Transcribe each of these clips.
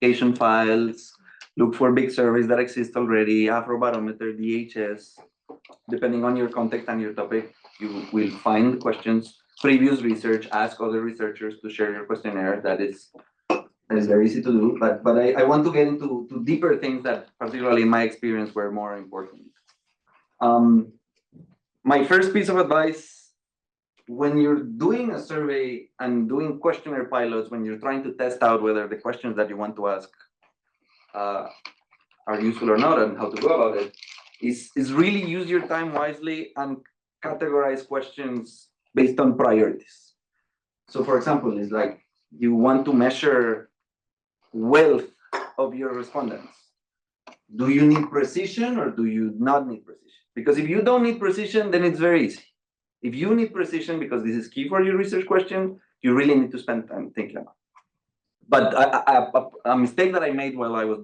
application files, look for big surveys that exist already, Afrobarometer, DHS. Depending on your context and your topic, you will find questions, previous research, ask other researchers to share your questionnaire. That is very easy to do, but I want to get into deeper things that, particularly in my experience, were more important. My first piece of advice, when you're doing a survey and doing questionnaire pilots, when you're trying to test out whether the questions that you want to ask are useful or not and how to go about it, is really use your time wisely and categorize questions based on priorities. So for example, it's like you want to measure wealth of your respondents. Do you need precision or do you not need precision? Because if you don't need precision, then it's very easy. If you need precision, because this is key for your research question, you really need to spend time thinking about it. But a mistake that I made while I was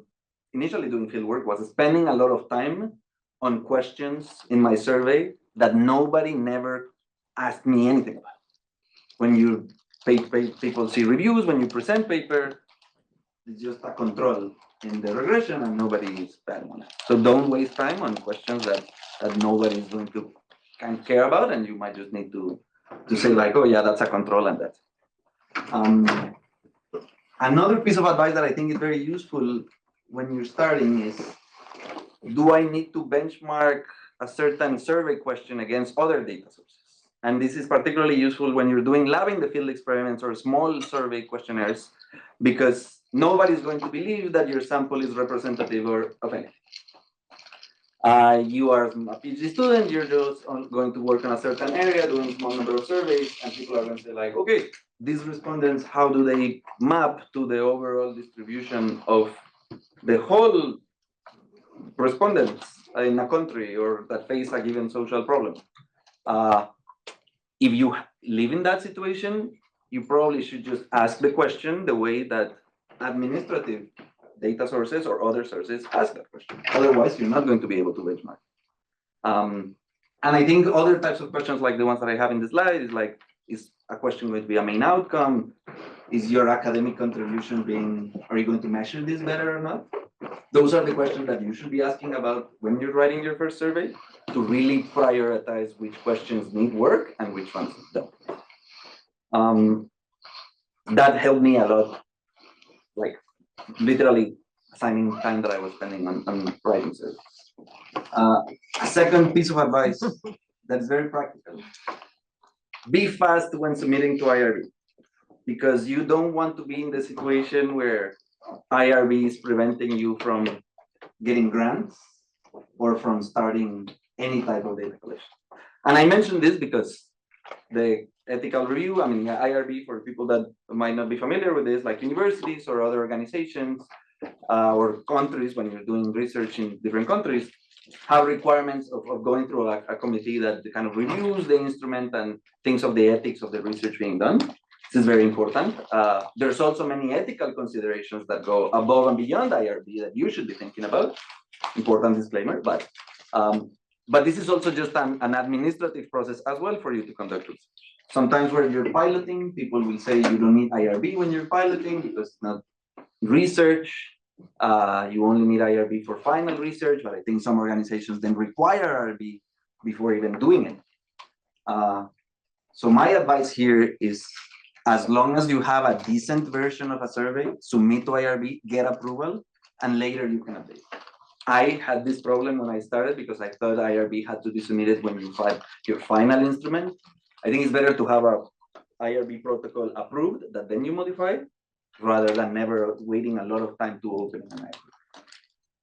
initially doing fieldwork was spending a lot of time on questions in my survey that nobody never asked me anything about. When you people see reviews, when you present paper, it's just a control in the regression and nobody is betting on it. So don't waste time on questions that nobody is going to kind of care about, and you might just need to say like, oh yeah, that's a control and that's it. Another piece of advice that I think is very useful when you're starting is, do I need to benchmark a certain survey question against other data sources? And this is particularly useful when you're doing lab in the field experiments or small survey questionnaires, because nobody's going to believe that your sample is representative of anything. You are a PhD student, you're just going to work on a certain area, doing a small number of surveys, and people are going to say like, okay, these respondents, how do they map to the overall distribution of the whole respondents in a country or that face a given social problem? If you live in that situation, you probably should just ask the question the way that administrative data sources or other sources ask that question. Otherwise, you're not going to be able to benchmark. And I think other types of questions like the ones that I have in the slide is like, is a question going to be a main outcome? Is your academic contribution are you going to measure this better or not? Those are the questions that you should be asking about when you're writing your first survey, to really prioritize which questions need work and which ones don't. That helped me a lot, like literally assigning time that I was spending on writing surveys. A second piece of advice that's very practical: be fast when submitting to IRB, because you don't want to be in the situation where IRB is preventing you from getting grants or from starting any type of data collection. And I mentioned this because the ethical review, I mean, IRB, for people that might not be familiar with this, like universities or other organizations or countries, when you're doing research in different countries, have requirements of going through a committee that kind of reviews the instrument and thinks of the ethics of the research being done. This is very important. There's also many ethical considerations that go above and beyond IRB that you should be thinking about. Important disclaimer, but this is also just an administrative process as well for you to conduct research. Sometimes where you're piloting, people will say you don't need IRB when you're piloting because it's not research. You only need IRB for final research, but I think some organizations then require IRB before even doing it. So my advice here is, as long as you have a decent version of a survey, submit to IRB, get approval, and later you can update. I had this problem when I started because I thought IRB had to be submitted when you file your final instrument. I think it's better to have a IRB protocol approved that then you modify, rather than never waiting a lot of time to open an IRB.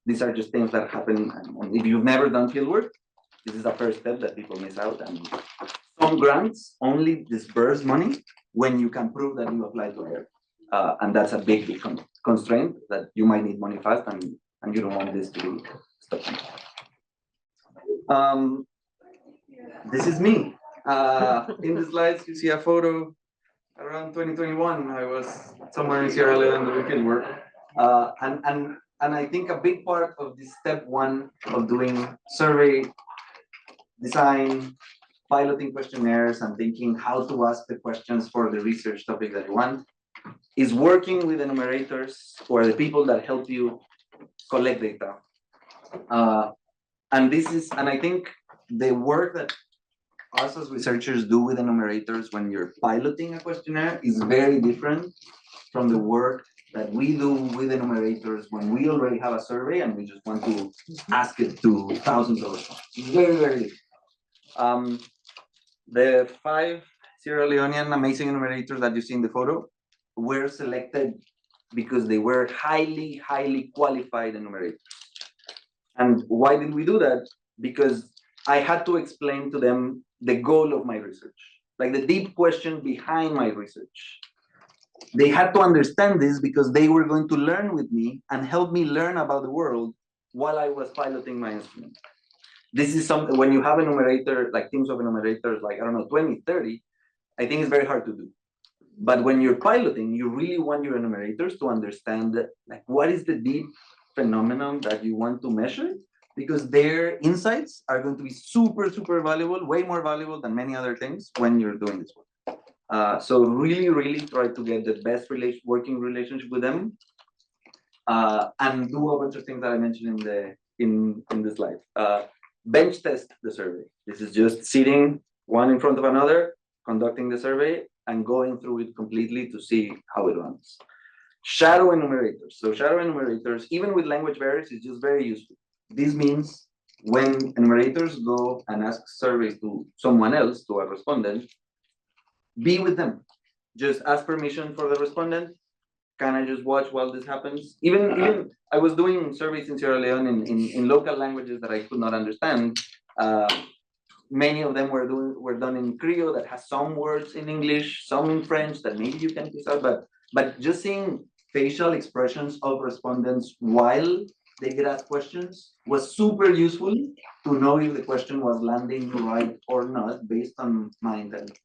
These are just things that happen. And if you've never done fieldwork, this is the first step that people miss out. And some grants only disburse money when you can prove that you applied to IRB. And that's a big constraint, that you might need money fast, and you don't want this to stop. This is me. In the slides, you see a photo around 2021. I was somewhere in Sierra Leone doing fieldwork. And I think a big part of this step one of doing survey design, piloting questionnaires, and thinking how to ask the questions for the research topic that you want, is working with enumerators, who are the people that help you collect data. And I think the work that us as researchers do with enumerators when you're piloting a questionnaire is very different from the work that we do with enumerators when we already have a survey and we just want to ask it to thousands of responses. Very, very different. The 5 Sierra Leonean amazing enumerators that you see in the photo were selected because they were highly, highly qualified enumerators. And why did we do that? Because I had to explain to them the goal of my research, like the deep question behind my research. They had to understand this because they were going to learn with me and help me learn about the world while I was piloting my instrument. This is something, when you have a numerator, like teams of enumerators, like, I don't know, 20, 30, I think it's very hard to do. But when you're piloting, you really want your enumerators to understand, like, what is the deep phenomenon that you want to measure, because their insights are going to be super, super valuable, way more valuable than many other things when you're doing this work. So really, really try to get the best working relationship with them, and do a bunch of things that I mentioned in the slide. Bench test the survey. This is just sitting one in front of another, conducting the survey, and going through it completely to see how it runs. Shadow enumerators. So shadow enumerators, even with language barriers, is just very useful. This means when enumerators go and ask surveys to someone else, to a respondent, be with them. Just ask permission for the respondent. Can I just watch while this happens? Even I was doing surveys in Sierra Leone in local languages that I could not understand. Many of them were done in Creole that has some words in English, some in French that maybe you can piece out, but just seeing facial expressions of respondents while they get asked questions was super useful to know if the question was landing right or not based on my intent.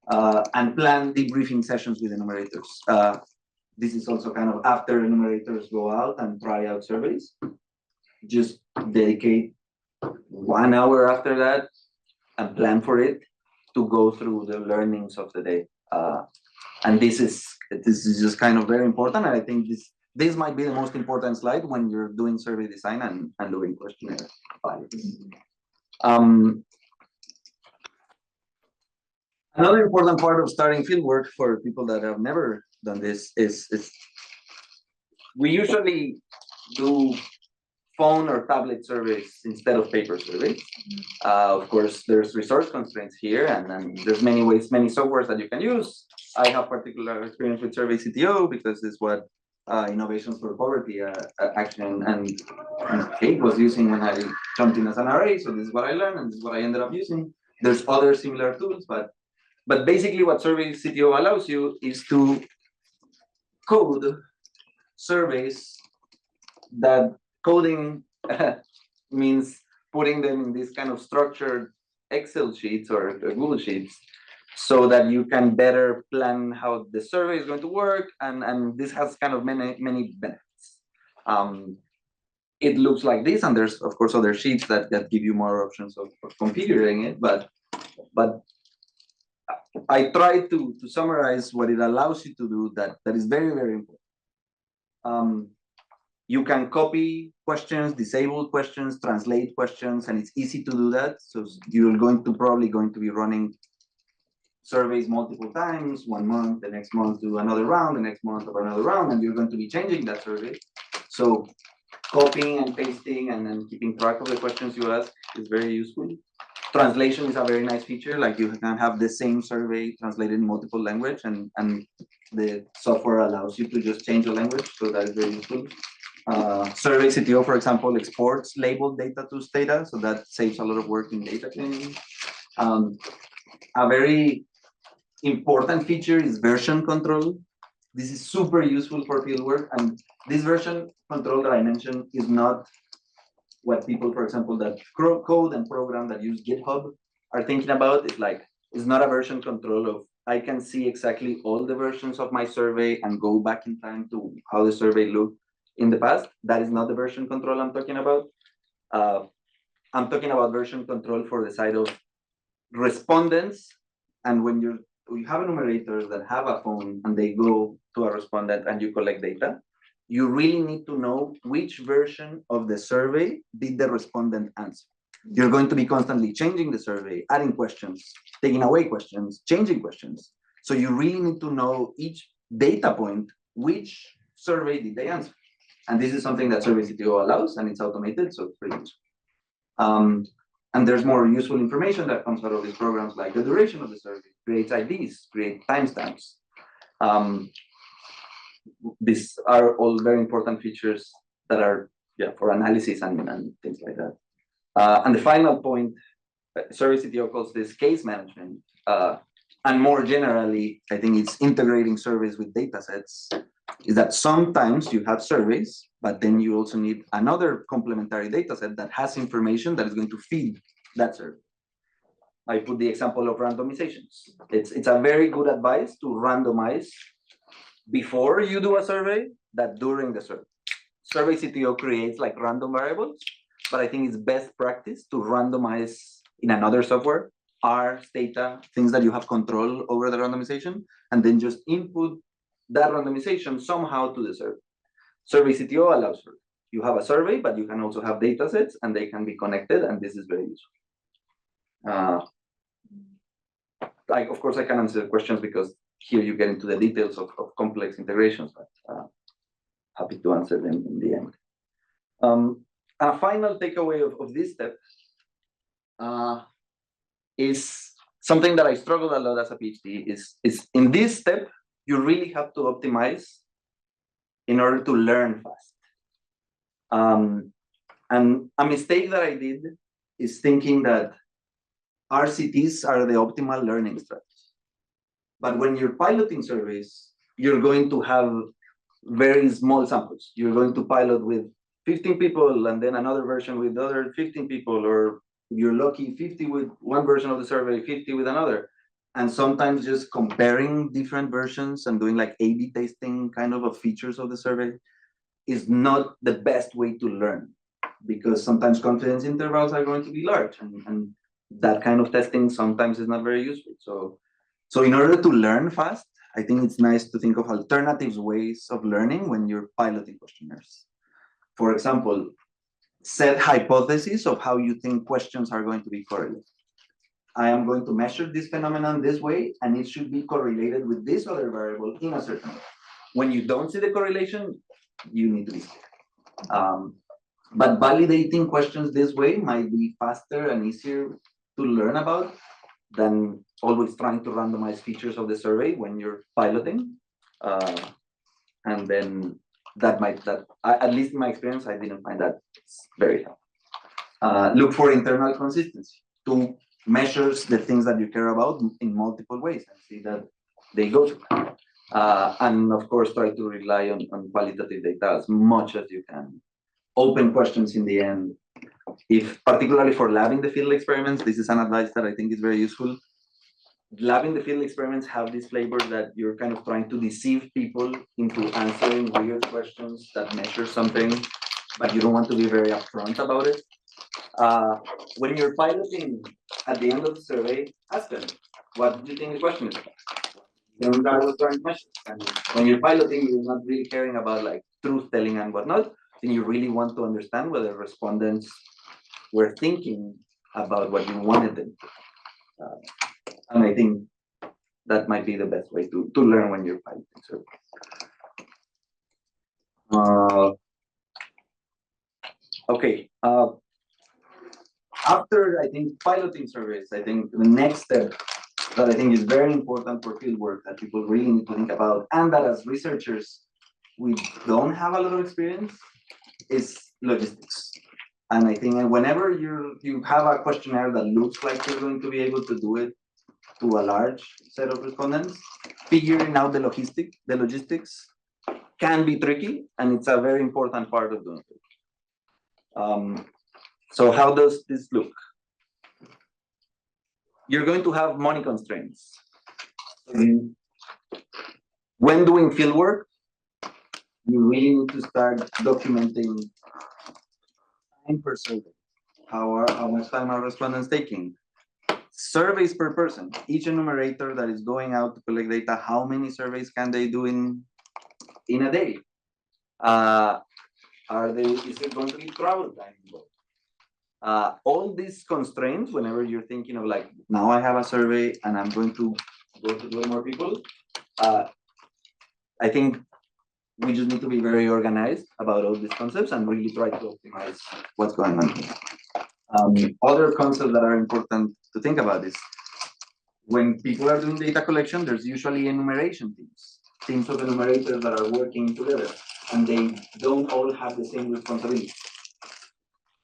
And plan debriefing sessions with enumerators. This is also kind of after enumerators go out and try out surveys. Just dedicate 1 hour after that and plan for it to go through the learnings of the day. And this is just kind of very important. And I think this might be the most important slide when you're doing survey design and doing questionnaire pilots. Another important part of starting fieldwork for people that have never done this is we usually do phone or tablet surveys instead of paper surveys. Of course, there's resource constraints here, and then there's many softwares that you can use. I have particular experience with Survey CTO because this is what Innovations for Poverty Action and Kate was using when I jumped in as an RA. So this is what I learned, and this is what I ended up using. There's other similar tools, but basically what Survey CTO allows you is to code surveys that coding means putting them in this kind of structured Excel sheets or Google Sheets so that you can better plan how the survey is going to work. And this has kind of many benefits. It looks like this, and there's of course other sheets that give you more options of configuring it, but I try to summarize what it allows you to do that is very, very important. You can copy questions, disable questions, translate questions, and it's easy to do that. So you're probably going to be running surveys multiple times, 1 month, the next month do another round, the next month of another round, and you're going to be changing that survey. So copying and pasting and then keeping track of the questions you ask is very useful. Translation is a very nice feature, like you can have the same survey translated in multiple language, and the software allows you to just change the language, so that is very useful. Survey CTO, for example, exports labeled data to Stata, so that saves a lot of work in data cleaning. A very important feature is version control. This is super useful for fieldwork, and this version control that I mentioned is not what people, for example, that code and program that use GitHub are thinking about. It's not a version control of I can see exactly all the versions of my survey and go back in time to how the survey looked in the past. That is not the version control I'm talking about. I'm talking about version control for the side of respondents, and when you have enumerators that have a phone and they go to a respondent and you collect data, you really need to know which version of the survey did the respondent answer. You're going to be constantly changing the survey, adding questions, taking away questions, changing questions. So you really need to know each data point, which survey did they answer. And this is something that Survey CTO allows, and it's automated, so it's pretty useful. And there's more useful information that comes out of these programs, like the duration of the survey, creates IDs, create timestamps. These are all very important features that are for analysis and things like that. And the final point, Survey CTO calls this case management. And more generally, I think it's integrating surveys with data sets, is that sometimes you have surveys, but then you also need another complementary data set that has information that is going to feed that survey. I put the example of randomizations. It's a very good advice to randomize before you do a survey than during the survey. Survey CTO creates like random variables, but I think it's best practice to randomize in another software, R, data, things that you have control over the randomization, and then just input that randomization somehow to the survey. Survey CTO allows for it. You have a survey, but you can also have data sets and they can be connected, and this is very useful. Of course, I can answer questions because here you get into the details of complex integrations, but happy to answer them in the end. A final takeaway of this step is something that I struggled a lot as a PhD, is in this step, you really have to optimize in order to learn fast. And a mistake that I did is thinking that RCTs are the optimal learning strategy. But when you're piloting surveys, you're going to have very small samples. You're going to pilot with 15 people and then another version with other 15 people, or you're lucky 50 with one version of the survey, 50 with another. And sometimes just comparing different versions and doing like A/B testing kind of features of the survey is not the best way to learn, because sometimes confidence intervals are going to be large, and that kind of testing sometimes is not very useful. So in order to learn fast, I think it's nice to think of alternative ways of learning when you're piloting questionnaires. For example, set hypotheses of how you think questions are going to be correlated. I am going to measure this phenomenon this way, and it should be correlated with this other variable in a certain way. When you don't see the correlation, you need to be scared. But validating questions this way might be faster and easier to learn about than always trying to randomize features of the survey when you're piloting. And then at least in my experience, I didn't find that very helpful. Look for internal consistency. To measures the things that you care about in multiple ways and see that they go through. And of course, try to rely on qualitative data as much as you can. Open questions in the end. If particularly for lab in the field experiments, this is an advice that I think is very useful. Lab in the field experiments have this flavor that you're kind of trying to deceive people into answering weird questions that measure something, but you don't want to be very upfront about it. When you're piloting at the end of the survey, ask them, what do you think the question is about? Then that was trying to measure. And when you're piloting, you're not really caring about like truth telling and whatnot. Then you really want to understand whether respondents were thinking about what you wanted them to. And I think that might be the best way to learn when you're piloting surveys. Okay. After, I think, piloting surveys, I think the next step that I think is very important for fieldwork that people really need to think about, and that as researchers, we don't have a lot of experience, is logistics. And I think whenever you have a questionnaire that looks like you're going to be able to do it to a large set of respondents, figuring out the logistics can be tricky, and it's a very important part of doing it. So how does this look? You're going to have money constraints. When doing fieldwork, you really need to start documenting time per survey. How much time are respondents taking? surveys per person. Each enumerator that is going out to collect data, how many surveys can they do in a day? Is it going to be travel time involved? All these constraints, whenever you're thinking of like, now I have a survey and I'm going to go to do more people, I think we just need to be very organized about all these concepts and really try to optimize what's going on here. Other concepts that are important to think about is when people are doing data collection, there's usually enumeration teams of enumerators that are working together, and they don't all have the same responsibility.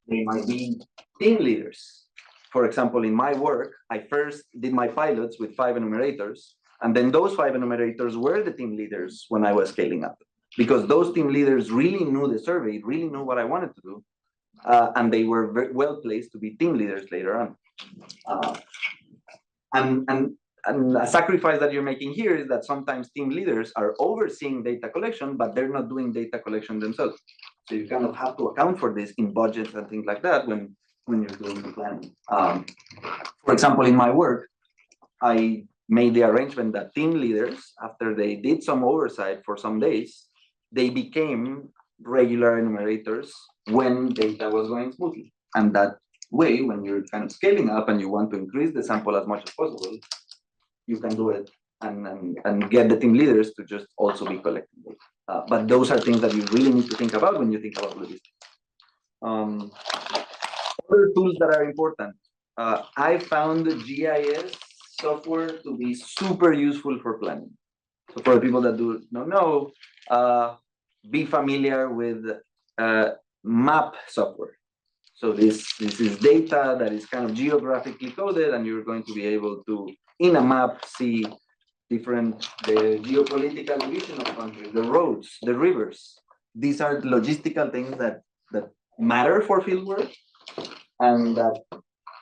They might be team leaders. For example, in my work, I first did my pilots with 5 enumerators, and then those 5 enumerators were the team leaders when I was scaling up, because those team leaders really knew the survey, really knew what I wanted to do, and they were very well placed to be team leaders later on. And a sacrifice that you're making here is that sometimes team leaders are overseeing data collection, but they're not doing data collection themselves. So you kind of have to account for this in budgets and things like that when you're doing the planning. For example, in my work, I made the arrangement that team leaders, after they did some oversight for some days, they became regular enumerators when data was going smoothly. And that way, when you're kind of scaling up and you want to increase the sample as much as possible, you can do it and get the team leaders to just also be collecting data. But those are things that you really need to think about when you think about logistics. Other tools that are important. I found the GIS software to be super useful for planning. So for the people that do not know, be familiar with map software. So this is data that is kind of geographically coded, and you're going to be able to, in a map, see the geopolitical division of the country, the roads, the rivers. These are logistical things that matter for fieldwork, and that,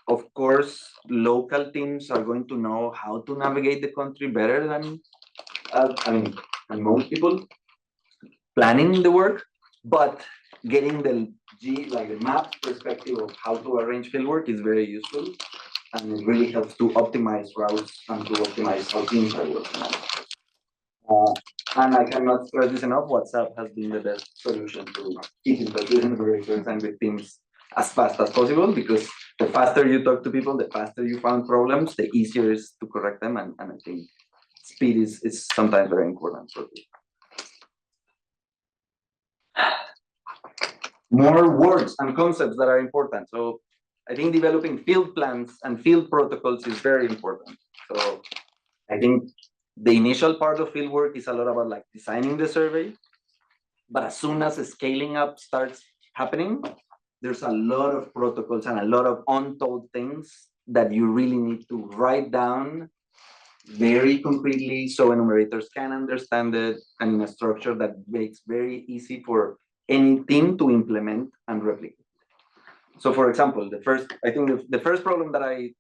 of course, local teams are going to know how to navigate the country better than most people planning the work, but getting the map perspective of how to arrange fieldwork is very useful, and it really helps to optimize routes and to optimize how teams are working. And I cannot stress this enough, WhatsApp has been the best solution to keep in touch with enumerators and with teams as fast as possible, because the faster you talk to people, the faster you find problems, the easier it is to correct them, and I think speed is sometimes very important for people. More words and concepts that are important. So I think developing field plans and field protocols is very important. So I think the initial part of field work is a lot about like designing the survey, but as soon as the scaling up starts happening, there's a lot of protocols and a lot of untold things that you really need to write down very concretely so enumerators can understand it, and in a structure that makes very easy for any team to implement and replicate. So for example, I think the first problem that I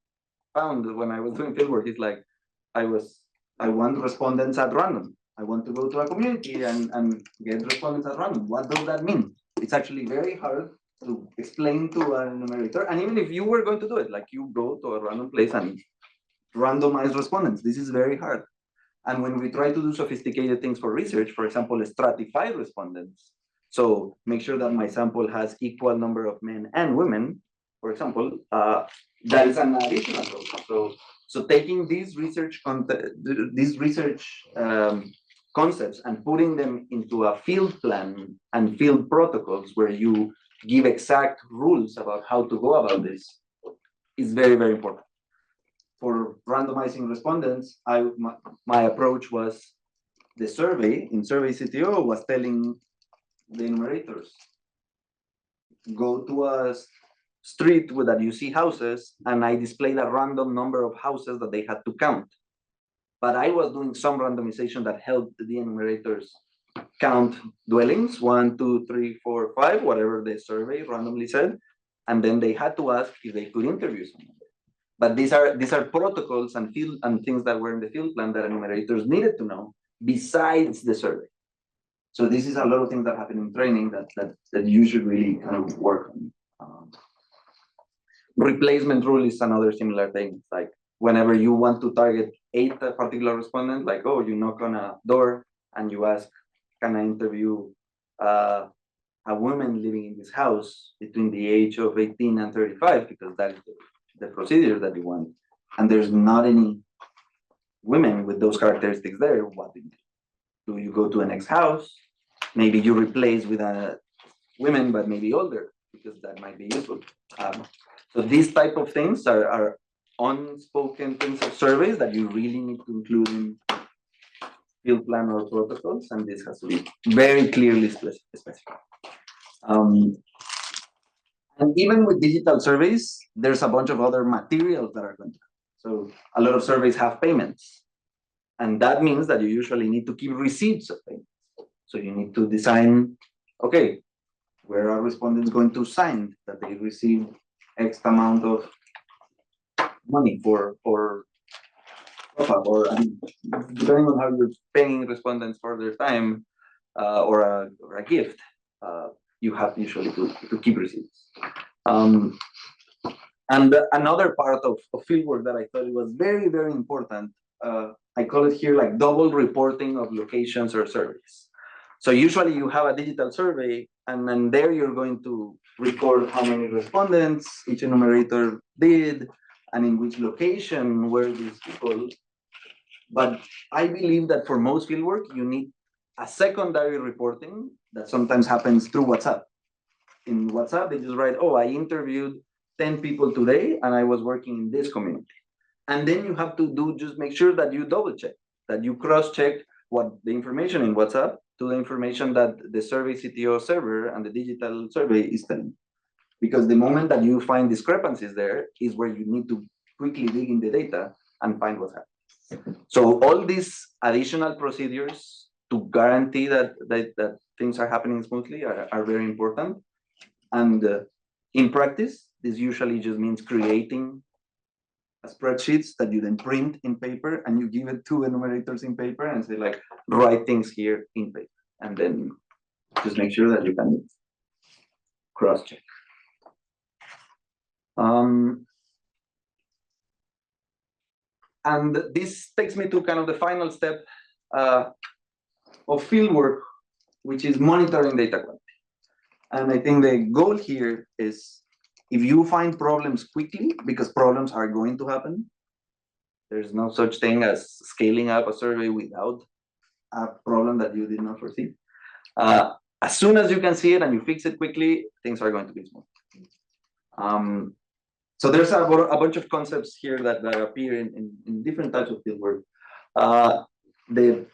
found when I was doing fieldwork is like, I want respondents at random. I want to go to a community and get respondents at random. What does that mean? It's actually very hard to explain to an enumerator. And even if you were going to do it, like you go to a random place and randomize respondents, this is very hard. And when we try to do sophisticated things for research, for example, stratified respondents, so make sure that my sample has equal number of men and women, for example, that is an additional problem. So taking these research concepts and putting them into a field plan and field protocols where you give exact rules about how to go about this is very, very important. For randomizing respondents, my approach was the survey in Survey CTO was telling the enumerators, go to a street where that you see houses, and I displayed a random number of houses that they had to count. But I was doing some randomization that helped the enumerators count dwellings, 1, 2, 3, 4, 5, whatever the survey randomly said, and then they had to ask if they could interview someone. But these are protocols and things that were in the field plan that enumerators needed to know besides the survey. So this is a lot of things that happen in training that you should really kind of work on. Replacement rule is another similar thing. It's like whenever you want to target a particular respondent, like, oh, you knock on a door and you ask, can I interview a woman living in this house between the age of 18 and 35, because that is the procedure that you want, and there's not any women with those characteristics there, what do you do? Do you go to a next house? Maybe you replace with a women, but maybe older, because that might be useful. So these type of things are unspoken things of surveys that you really need to include in field plan or protocols, and this has to be very clearly specified. And even with digital surveys, there's a bunch of other materials that are going to come. So a lot of surveys have payments, and that means that you usually need to keep receipts of payments. So you need to design, okay, where are respondents going to sign that they received X amount of money for or depending on how you're paying respondents for their time or a gift, you have usually to keep receipts. And another part of fieldwork that I thought it was very, very important, I call it here like double reporting of locations or surveys. So usually you have a digital survey, and then there you're going to record how many respondents each enumerator did, and in which location were these people. But I believe that for most fieldwork, you need a secondary reporting that sometimes happens through WhatsApp. In WhatsApp, they just write, oh, I interviewed 10 people today, and I was working in this community. And then you have to just make sure that you double check, that you cross check what the information in WhatsApp to the information that the survey CTO server and the digital survey is telling. Because the moment that you find discrepancies there is where you need to quickly dig in the data and find what's happening. So all these additional procedures to guarantee that things are happening smoothly are very important. And in practice, this usually just means creating spreadsheets that you then print in paper, and you give it to enumerators in paper and say, like, write things here in paper, and then just make sure that you can cross-check. And this takes me to kind of the final step of fieldwork, which is monitoring data quality. And I think the goal here is, if you find problems quickly, because problems are going to happen, there's no such thing as scaling up a survey without a problem that you did not foresee. As soon as you can see it and you fix it quickly, things are going to be smooth. So there's a bunch of concepts here that appear in different types of fieldwork. The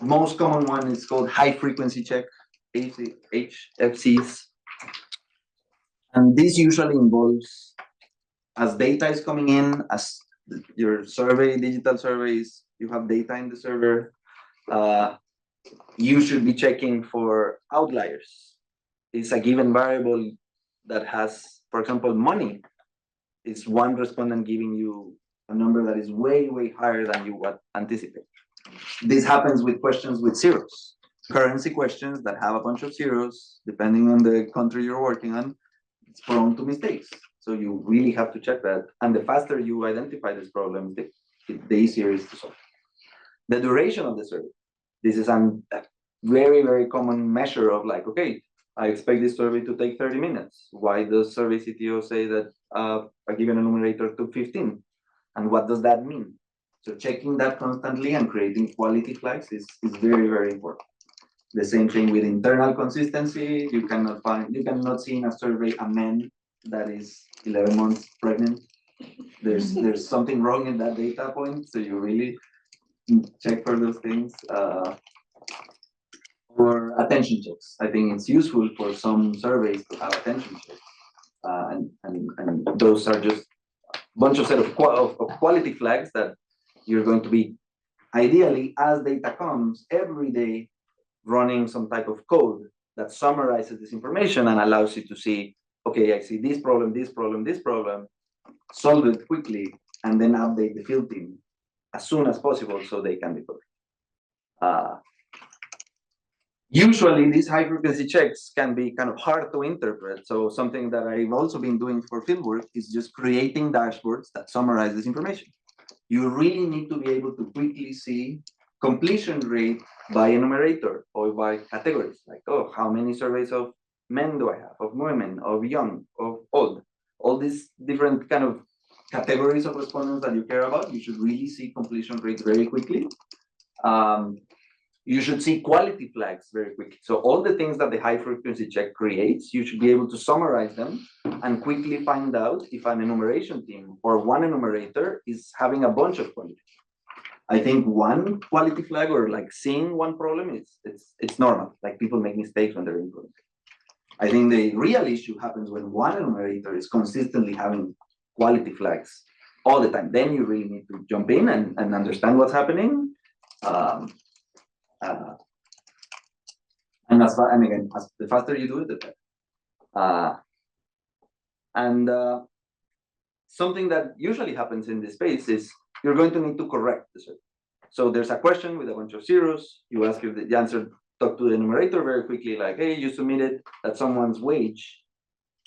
most common one is called high frequency check, HFCs. And this usually involves, as data is coming in, as your survey, digital surveys, you have data in the server, you should be checking for outliers. It's a given variable that has, for example, money. It's one respondent giving you a number that is way, way higher than you would anticipate. This happens with questions with zeros. Currency questions that have a bunch of zeros, depending on the country you're working on, it's prone to mistakes. So you really have to check that. And the faster you identify this problem, the easier it is to solve. The duration of the survey. This is a very, very common measure of, like, okay, I expect this survey to take 30 minutes. Why does survey CTO say that a given enumerator took 15? And what does that mean? So checking that constantly and creating quality flags is very, very important. The same thing with internal consistency. You cannot see in a survey a man that is 11 months pregnant. There's something wrong in that data point. So you really check for those things. Or attention checks. I think it's useful for some surveys to have attention checks. And those are just a bunch of set of quality flags that you're going to be, ideally, as data comes, every day running some type of code that summarizes this information and allows you to see, okay, I see this problem, this problem, this problem, solve it quickly, and then update the field team as soon as possible so they can be covered. Usually, these high-frequency checks can be kind of hard to interpret. So something that I've also been doing for fieldwork is just creating dashboards that summarize this information. you really need to be able to quickly see completion rate by enumerator or by categories, like, oh, how many surveys of men do I have, of women, of young, of old, all these different kind of categories of respondents that you care about. You should really see completion rates very quickly. You should see quality flags very quickly. So all the things that the high frequency check creates, you should be able to summarize them and quickly find out if an enumeration team or one enumerator is having a bunch of quality. I think one quality flag or like seeing one problem it's normal. Like people make mistakes when they're inputting. I think the real issue happens when one enumerator is consistently having quality flags all the time. Then you really need to jump in and understand what's happening. And again, the faster you do it, the better. Something that usually happens in this space is you're going to need to correct the survey. So there's a question with a bunch of zeros. You ask if the answer, talk to the enumerator very quickly, like, hey, you submitted that someone's wage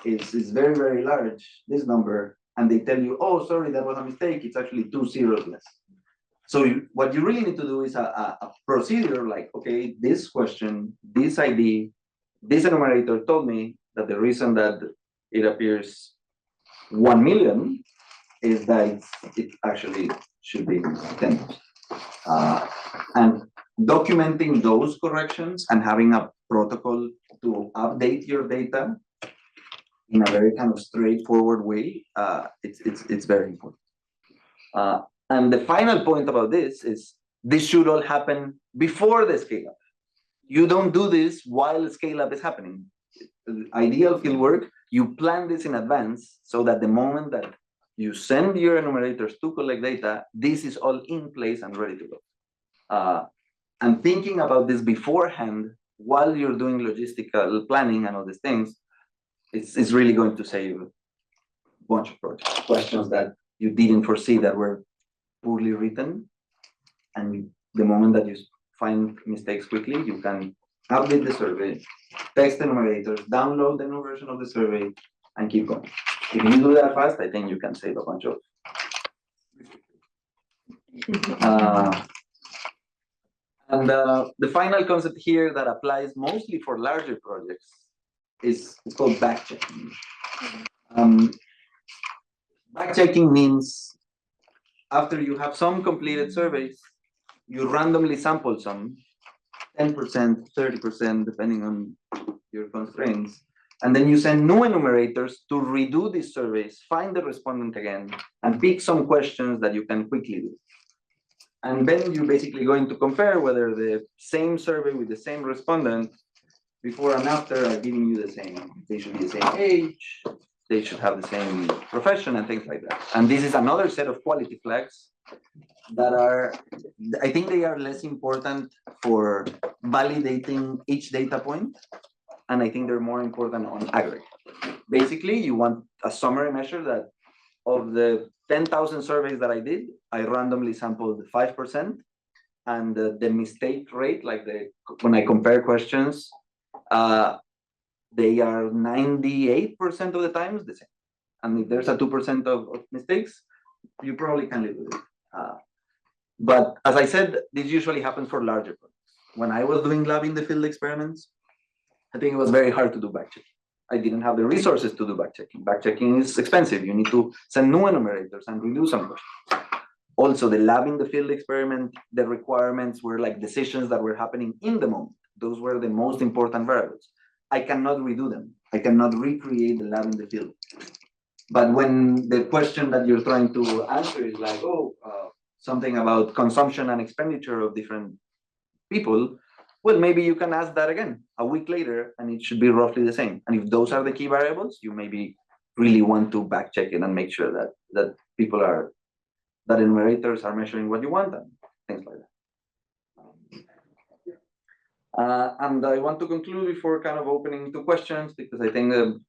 is very, very large, this number, and they tell you, oh, sorry, that was a mistake. It's actually 2 zeros less. So what you really need to do is a procedure like, okay, this question, this ID, this enumerator told me that the reason that it appears 1 million is that it actually should be 10. And documenting those corrections and having a protocol to update your data in a very kind of straightforward way, it's very important. And the final point about this is this should all happen before the scale up. You don't do this while the scale up is happening. The ideal fieldwork, you plan this in advance so that the moment that you send your enumerators to collect data, this is all in place and ready to go. And thinking about this beforehand while you're doing logistical planning and all these things, it's really going to save a bunch of projects, questions that you didn't foresee that were poorly written. And the moment that you find mistakes quickly, you can update the survey, text enumerators, download the new version of the survey, and keep going. If you do that fast, I think you can save a bunch of. The final concept here that applies mostly for larger projects is called backchecking. Backchecking means after you have some completed surveys, you randomly sample some, 10%, 30%, depending on your constraints. And then you send new enumerators to redo these surveys, find the respondent again, and pick some questions that you can quickly do. And then you're basically going to compare whether the same survey with the same respondent before and after are giving you the same. They should be the same age, they should have the same profession and things like that. And this is another set of quality flags that are, I think they are less important for validating each data point. And I think they're more important on aggregate. Basically, you want a summary measure that of the 10,000 surveys that I did, I randomly sampled 5%. And the mistake rate, like when I compare questions, they are 98% of the times the same. And if there's a 2% of mistakes, you probably can live with it. But as I said, this usually happens for larger projects. When I was doing lab in the field experiments, I think it was very hard to do backchecking. I didn't have the resources to do backchecking. Backchecking is expensive. You need to send new enumerators and redo some questions. Also, the lab in the field experiment, the requirements were like decisions that were happening in the moment. Those were the most important variables. I cannot redo them. I cannot recreate the lab in the field. But when the question that you're trying to answer is like, something about consumption and expenditure of different people, well, maybe you can ask that again a week later, and it should be roughly the same. And if those are the key variables, you maybe really want to backcheck it and make sure that that enumerators are measuring what you want and things like that. And I want to conclude before kind of opening to questions, because I think the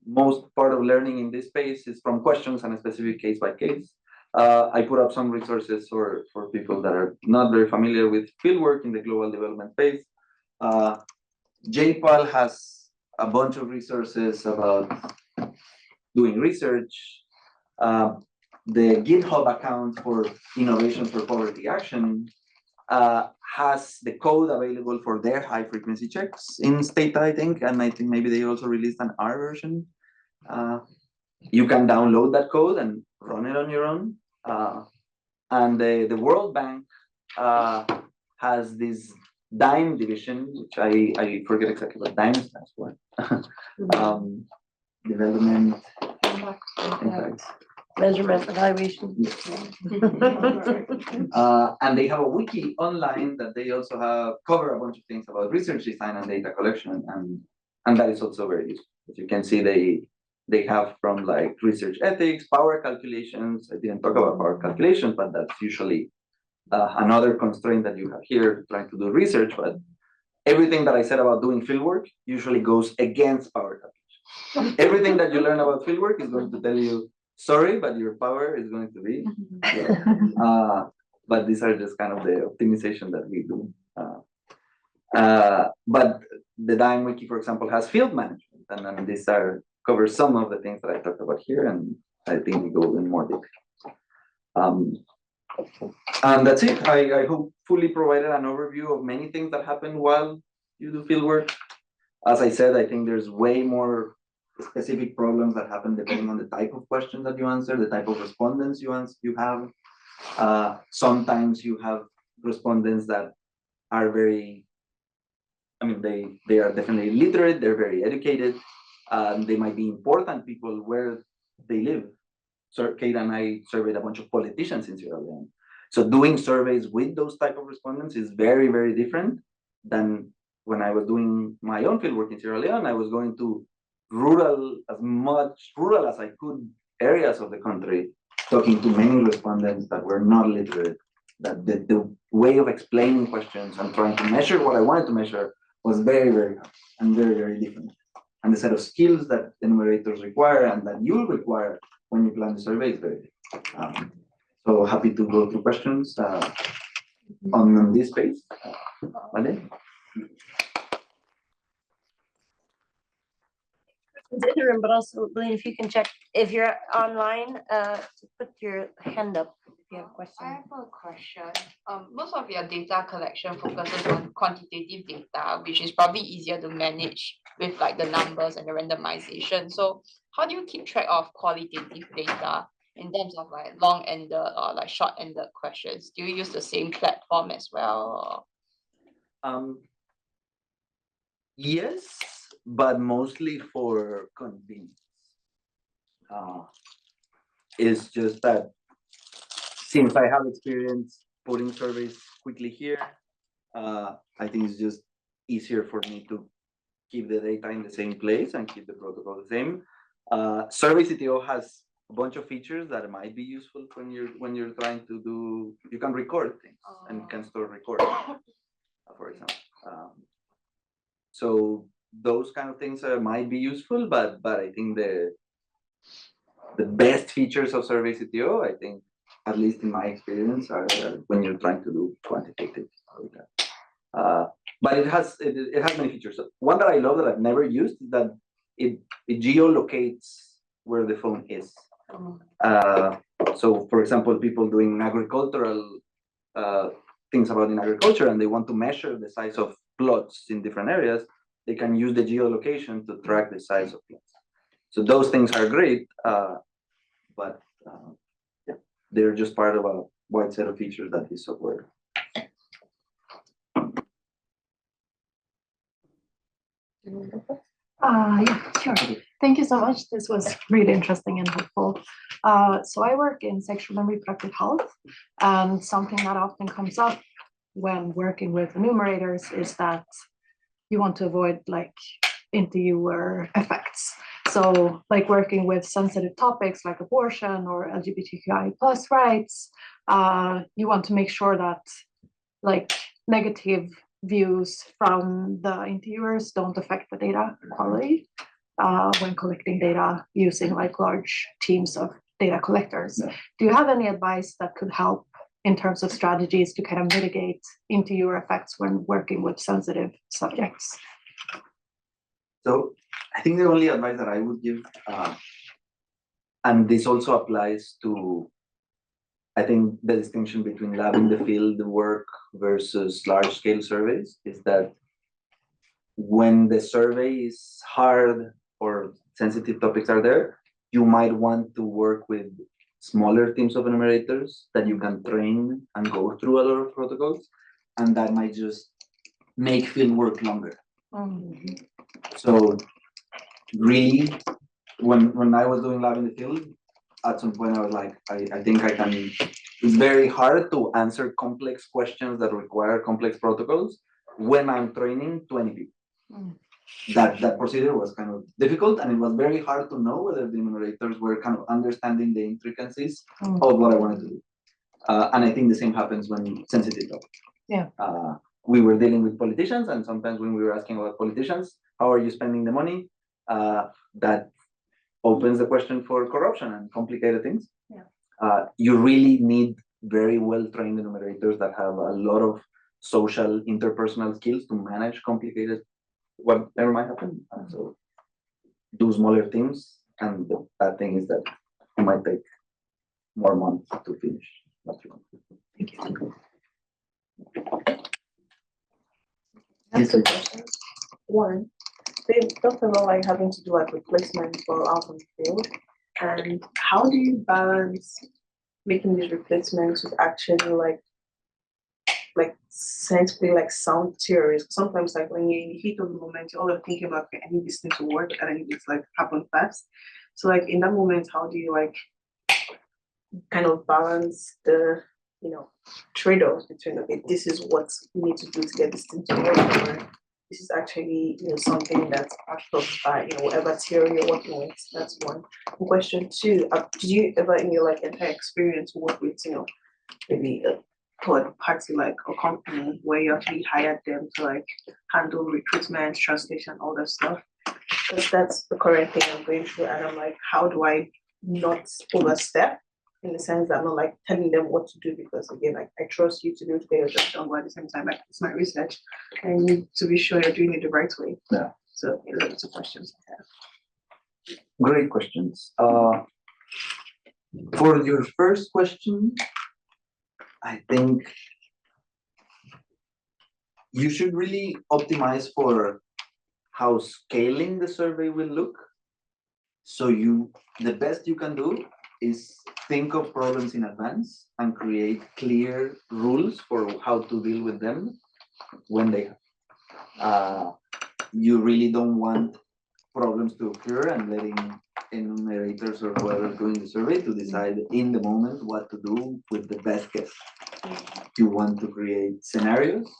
most part of learning in this space is from questions and a specific case by case. I put up some resources for people that are not very familiar with fieldwork in the global development space. JPAL has a bunch of resources about doing research. the GitHub account for Innovation for Poverty Action has the code available for their high frequency checks in state, I think, and I think maybe they also released an R version. You can download that code and run it on your own. And the World Bank has this DIME division, which I forget exactly what DIME stands for. Development impact. Measurement evaluation. And they have a wiki online that they also have cover a bunch of things about research design and data collection, and that is also very useful. As you can see, they have from like research ethics, power calculations. I didn't talk about power calculations, but that's usually another constraint that you have here trying to do research. But everything that I said about doing fieldwork usually goes against power calculation. Everything that you learn about fieldwork is going to tell you, sorry, but your power is going to be. But these are just kind of the optimization that we do. But the DIME wiki, for example, has field management, and then these cover some of the things that I talked about here, and I think we go in more detail. And that's it. I hopefully provided an overview of many things that happen while you do fieldwork. As I said, I think there's way more specific problems that happen depending on the type of question that you answer, the type of respondents you have. Sometimes you have respondents that are very, I mean, they are definitely literate, they're very educated, they might be important people where they live. So Kate and I surveyed a bunch of politicians in Sierra Leone. So doing surveys with those type of respondents is very, very different than when I was doing my own fieldwork in Sierra Leone. I was going to as much rural as I could areas of the country, talking to many respondents that were not literate, that the way of explaining questions and trying to measure what I wanted to measure was very, very hard and very, very different. And the set of skills that enumerators require and that you'll require when you plan the survey is very different. So happy to go through questions on this page. Vale? Interim, but also, Lynn, if you can check if you're online, put your hand up if you have a question. I have a question. Most of your data collection focuses on quantitative data, which is probably easier to manage with like the numbers and the randomization. So how do you keep track of qualitative data in terms of like long-ended or like short-ended questions? Do you use the same platform as well? Yes, but mostly for convenience. It's just that since I have experience putting surveys quickly here, I think it's just easier for me to keep the data in the same place and keep the protocol the same. Survey CTO has a bunch of features that might be useful when you're trying to do. You can record things and you can store recordings, for example. So those kind of things might be useful, but I think the best features of Survey CTO, I think, at least in my experience, are when you're trying to do quantitative. But it has many features. So one that I love that I've never used is that it geolocates where the phone is. So, for example, people doing agricultural things about in agriculture, and they want to measure the size of plots in different areas, they can use the geolocation to track the size of plots. So those things are great, but yeah, they're just part of a wide set of features that this software. Yeah, sure. Thank you so much. This was really interesting and helpful. So I work in sexual and reproductive health, and something that often comes up when working with enumerators is that you want to avoid like interviewer effects. So like working with sensitive topics like abortion or LGBTQI plus rights, you want to make sure that like negative views from the interviewers don't affect the data quality when collecting data using like large teams of data collectors. Yeah. Do you have any advice that could help in terms of strategies to kind of mitigate interviewer effects when working with sensitive subjects? So I think the only advice that I would give And this also applies to, I think the distinction between lab in the field work versus large scale surveys is that when the survey is hard or sensitive topics are there, you might want to work with smaller teams of enumerators that you can train and go through a lot of protocols, and that might just make field work longer. So really, when I was doing lab in the field, at some point I was like, I think I can, it's very hard to answer complex questions that require complex protocols when I'm training 20 people. That procedure was kind of difficult, and it was very hard to know whether the enumerators were kind of understanding the intricacies of what I wanted to do. And I think the same happens when sensitive topics. Yeah. We were dealing with politicians, and sometimes when we were asking about politicians, how are you spending the money? That opens the question for corruption and complicated things. Yeah. You really need very well-trained enumerators that have a lot of social interpersonal skills to manage complicated whatever might happen. So do smaller things, and the bad thing is that it might take more months to finish what you want. Thank you. I have two questions. One, they talked about like having to do like replacements while out on the field. And how do you balance making these replacements with actually like scientifically like sound theories? Sometimes like when you're in the heat of the moment, you're all thinking about, okay, I need this thing to work and I need this like happen fast. So like in that moment, how do you like kind of balance the trade-offs between, okay, this is what we need to do to get this thing to work, or this is actually something that's backed up by whatever theory you're working with. That's one. And question two, did you ever in your like entire experience work with maybe a third party like a company where you actually hired them to like handle recruitment, translation, all that stuff? Because that's the current thing I'm going through, and I'm like, how do I not overstep? In the sense that I'm not like telling them what to do, because again, like I trust you to do it your job done, but at the same time, like it's my research. I need to be sure you're doing it the right way. Yeah. So those are two questions I have. Great questions. For your first question, I think you should really optimize for how scaling the survey will look. So the best you can do is think of problems in advance and create clear rules for how to deal with them when they happen. You really don't want problems to occur and letting enumerators or whoever doing the survey to decide in the moment what to do with the best guess. You want to create scenarios,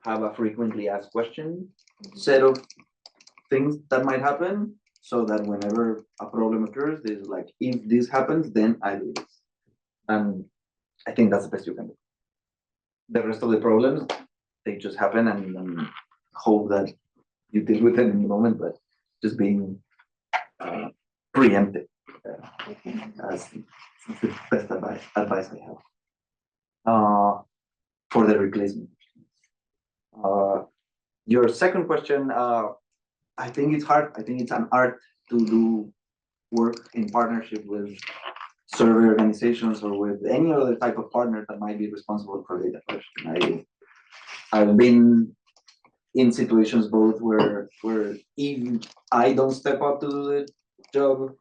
have a frequently asked question, set of things that might happen, so that whenever a problem occurs, there's like, if this happens, then I do this. And I think that's the best you can do. The rest of the problems, they just happen, and hope that you deal with them in the moment, but just being preemptive as the best advice I have. For the replacement. Your second question, I think it's hard. I think it's an art to do work in partnership with survey organizations or with any other type of partner that might be responsible for data collection. I've been in situations both where if I don't step up to do the job,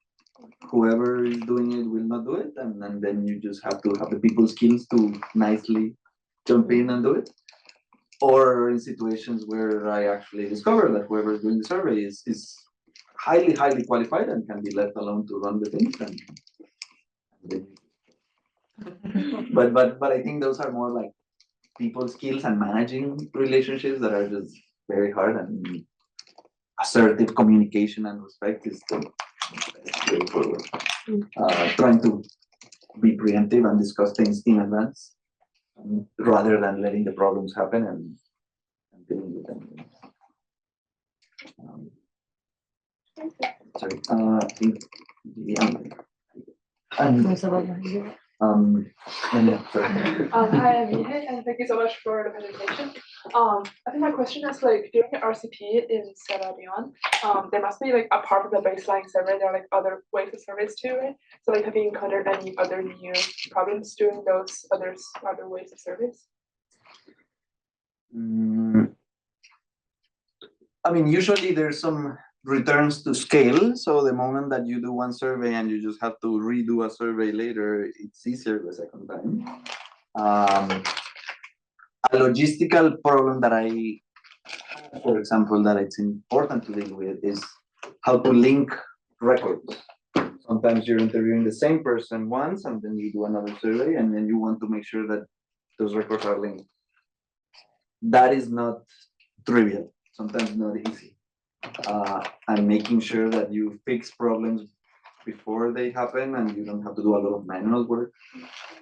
whoever is doing it will not do it, and then you just have to have the people skills to nicely jump in and do it. Or in situations where I actually discover that whoever is doing the survey is highly qualified and can be left alone to run the things. But I think those are more like people skills and managing relationships that are just very hard, and assertive communication and respect is the best way forward. Trying to be preemptive and discuss things in advance, rather than letting the problems happen and dealing with them. Sorry. And yeah, sorry. Hi, Abhijit, and thank you so much for the presentation. I think And my question is like during the RCT in Sierra Leone, there must be like apart from the baseline survey, there are like other ways of surveys too, right? So like have you encountered any other new problems doing those other ways of surveys? I mean, usually there's some returns to scale. So the moment that you do one survey and you just have to redo a survey later, it's easier the second time. A logistical problem that I have, for example, that it's important to deal with is how to link records. Sometimes you're interviewing the same person once and then you do another survey and then you want to make sure that those records are linked. That is not trivial, sometimes not easy. And making sure that you fix problems before they happen and you don't have to do a lot of manual work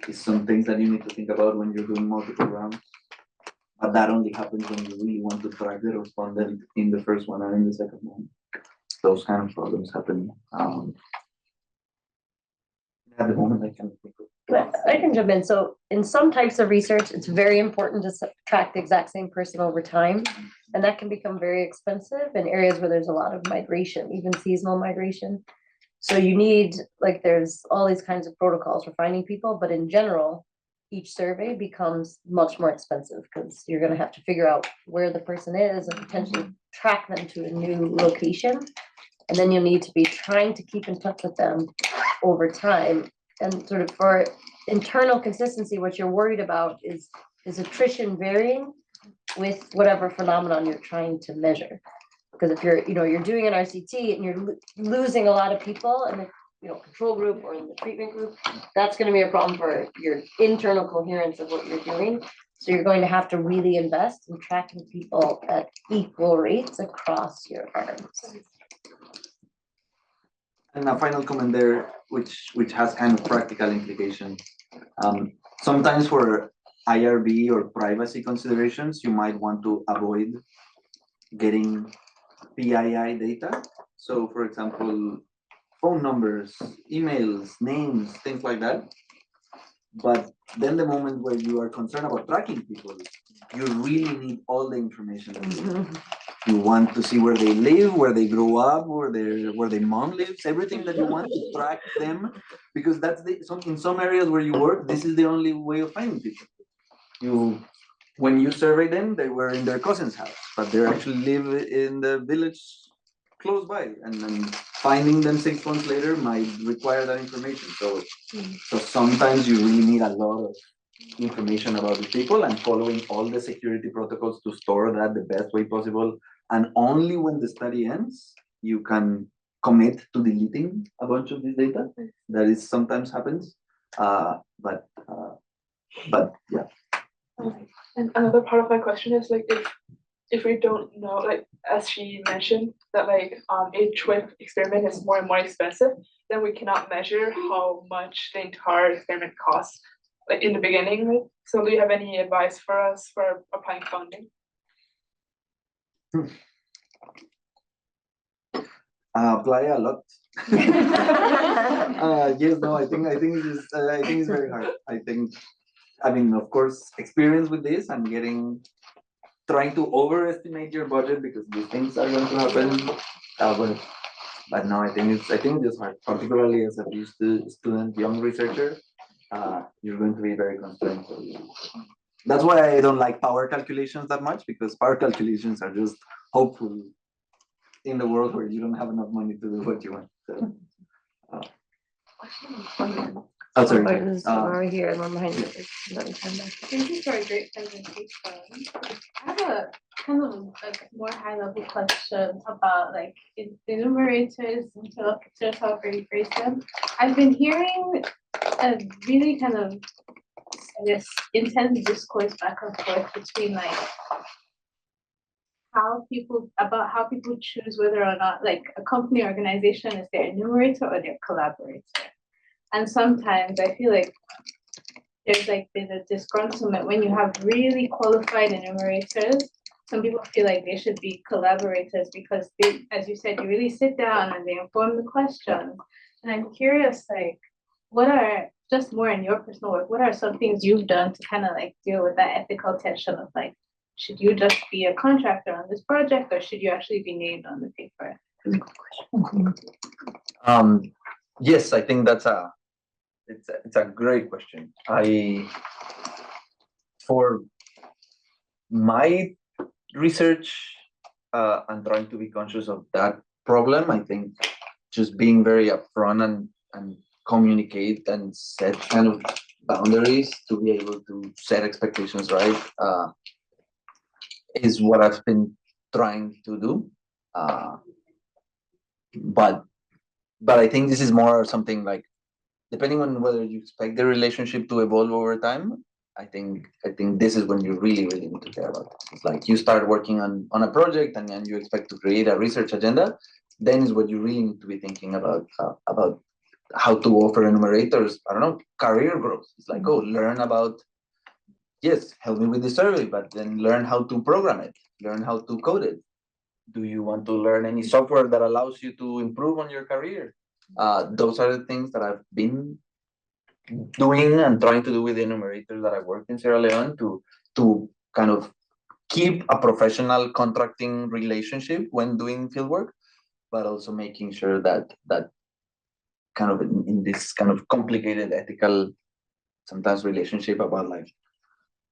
is some things that you need to think about when you're doing multiple rounds. But that only happens when you really want to track the respondent in the first one and in the second one. Those kind of problems happen. At the moment, I can't think of. But I can jump in. So in some types of research, it's very important to track the exact same person over time. And that can become very expensive in areas where there's a lot of migration, even seasonal migration. So you need, like, there's all these kinds of protocols for finding people, but in general, each survey becomes much more expensive because you're going to have to figure out where the person is and potentially track them to a new location. And then you'll need to be trying to keep in touch with them over time. And sort of for internal consistency, what you're worried about is attrition varying with whatever phenomenon you're trying to measure. Because if you're doing an RCT and you're losing a lot of people in the control group or in the treatment group, that's going to be a problem for your internal coherence of what you're doing. So you're going to have to really invest in tracking people at equal rates across your arms. And a final comment there, which has kind of practical implications. Sometimes for IRB or privacy considerations, you might want to avoid getting PII data. So for example, phone numbers, emails, names, things like that. But then the moment where you are concerned about tracking people, you really need all the information. You want to see where they live, where they grow up, where their mom lives, everything that you want to track them, because that's in some areas where you work, this is the only way of finding people. When you survey them, they were in their cousin's house, but they actually live in the village close by, and then finding them 6 months later might require that information. So sometimes you really need a lot of information about the people and following all the security protocols to store that the best way possible. And only when the study ends, you can commit to deleting a bunch of this data. That is sometimes happens, but yeah. And another part of my question is like if we don't know, like as she mentioned, that like a TWIP experiment is more and more expensive, then we cannot measure how much the entire experiment costs, like in the beginning, right? So do you have any advice for us for applying funding? Apply a lot. Yes, no, I think it's very hard. I mean, of course, experience with this and trying to overestimate your budget because these things are going to happen. But no, I think it's just hard, particularly as a student, young researcher. You're going to be very constrained. That's why I don't like power calculations that much, because power calculations are just hopeful in the world where you don't have enough money to do what you want. So, sorry. Over here and one behind you. Thank you for a great presentation. I have a kind of like more high level question about like enumerators and filters, however you phrase them. I've been hearing a really kind of, I guess, intense discourse back and forth between like how people choose whether or not like a company organization is their enumerator or their collaborator. And sometimes I feel like there's like been a disgruntlement when you have really qualified enumerators. Some people feel like they should be collaborators because they, as you said, you really sit down and they inform the questions. And I'm curious, like, what are, just more in your personal work, what are some things you've done to kind of like deal with that ethical tension of like should you just be a contractor on this project, or should you actually be named on the paper? Yes, I think it's a great question. For my research, I'm trying to be conscious of that problem. I think just being very upfront and communicate and set kind of boundaries to be able to set expectations right is what I've been trying to do. But I think this is more something like, depending on whether you expect the relationship to evolve over time, I think this is when you really need to care about it. It's like you start working on a project and then you expect to create a research agenda, then is what you really need to be thinking about how to offer enumerators, I don't know, career growth. It's like, oh, learn about, yes, help me with the survey, but then learn how to program it, learn how to code it. Do you want to learn any software that allows you to improve on your career? Those are the things that I've been doing and trying to do with the enumerators that I worked in Sierra Leone to kind of keep a professional contracting relationship when doing fieldwork, but also making sure that kind of in this kind of complicated ethical sometimes relationship about like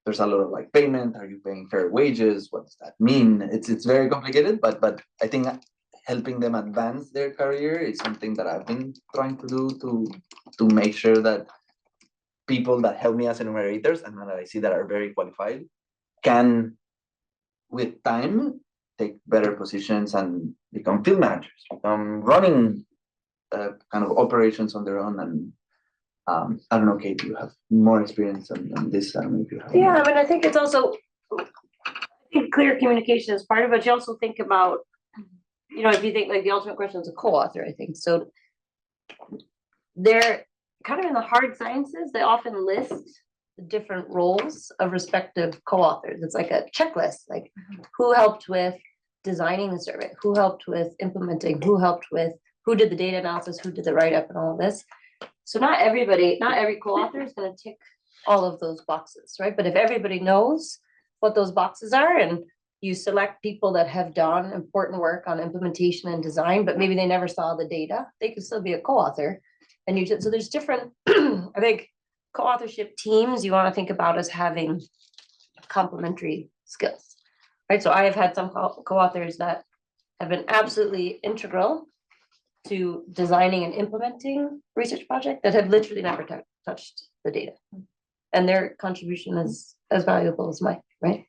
there's a lot of like payment, are you paying fair wages, what does that mean? It's very complicated, but I think helping them advance their career is something that I've been trying to do to make sure that people that help me as enumerators and that I see that are very qualified can, with time, take better positions and become field managers, become running kind of operations on their own. And I don't know, Kate, you have more experience on this. I don't know if you have. Yeah, I mean, I think it's also, I think clear communication is part of it. You also think about, you know, if you think like the ultimate question is a co-author, I think. So they're kind of in the hard sciences, they often list the different roles of respective co-authors. It's like a checklist, like who helped with designing the survey, who helped with implementing, who did the data analysis, who did the write-up and all of this. So not every co-author is going to tick all of those boxes, right? But if everybody knows what those boxes are and you select people that have done important work on implementation and design, but maybe they never saw the data, they could still be a co-author. And so there's different, I think, co-authorship teams you want to think about as having complementary skills, right? So I have had some co-authors that have been absolutely integral to designing and implementing research projects that have literally never touched the data. And their contribution is as valuable as mine, right?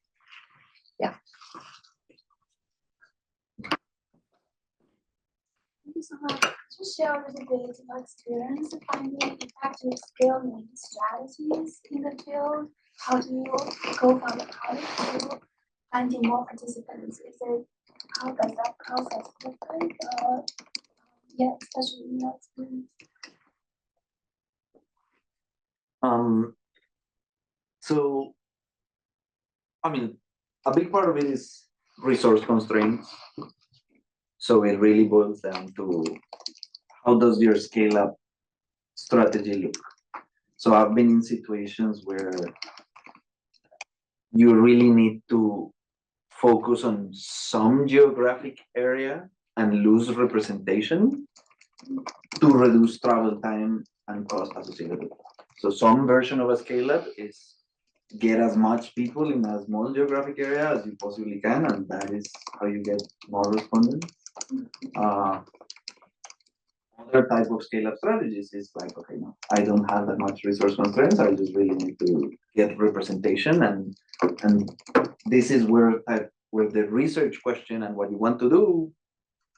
Yeah. Thank you so much. Could you share a little bit of experience finding effective skill making strategies in the field? How do you go from the pilot to finding more participants? How does that process look like? Yeah, especially in your experience. So, I mean, a big part of it is resource constraints. So it really boils down to how does your scale up strategy look? So I've been in situations where you really need to focus on some geographic area and lose representation to reduce travel time and cost associated with it. So some version of a scale up is get as much people in a small geographic area as you possibly can, and that is how you get more respondents. Other type of scale up strategies is like, okay, no, I don't have that much resource constraints. I just really need to get representation, and this is where the research question and what you want to do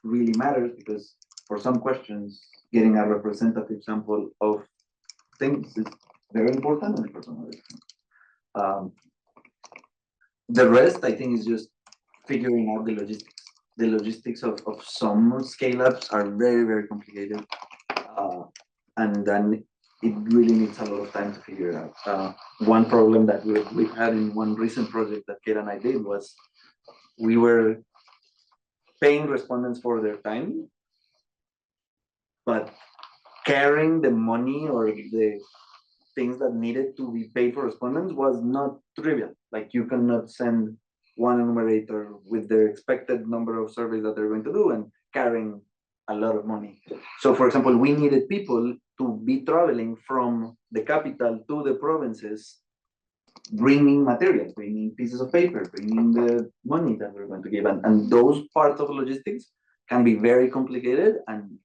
really matters, because for some questions, getting a representative sample of things is very important, and for some others. The rest, I think, is just figuring out the logistics. The logistics of some scale-ups are very, very complicated. And then it really needs a lot of time to figure it out. One problem that we've had in one recent project that Kate and I did was we were paying respondents for their time, but carrying the money or the things that needed to be paid for respondents was not trivial. Like you cannot send one enumerator with their expected number of surveys that they're going to do and carrying a lot of money. So for example, we needed people to be traveling from the capital to the provinces, bringing materials, bringing pieces of paper, bringing the money that we're going to give. And those parts of logistics can be very complicated, and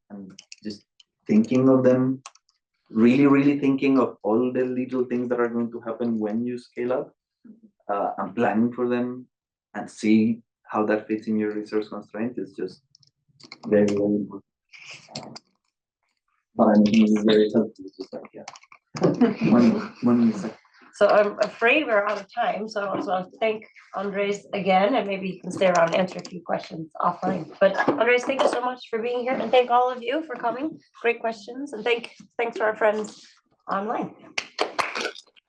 just thinking of them, really thinking of all the little things that are going to happen when you scale up, and planning for them and see how that fits in your resource constraint is just very important. But I mean, it's very tough. It's just like, yeah. Money is like, So I'm afraid we're out of time, so I just want to thank Andres again, and maybe you can stay around and answer a few questions offline. But Andres, thank you so much for being here, and thank all of you for coming. Great questions, and thanks to our friends online.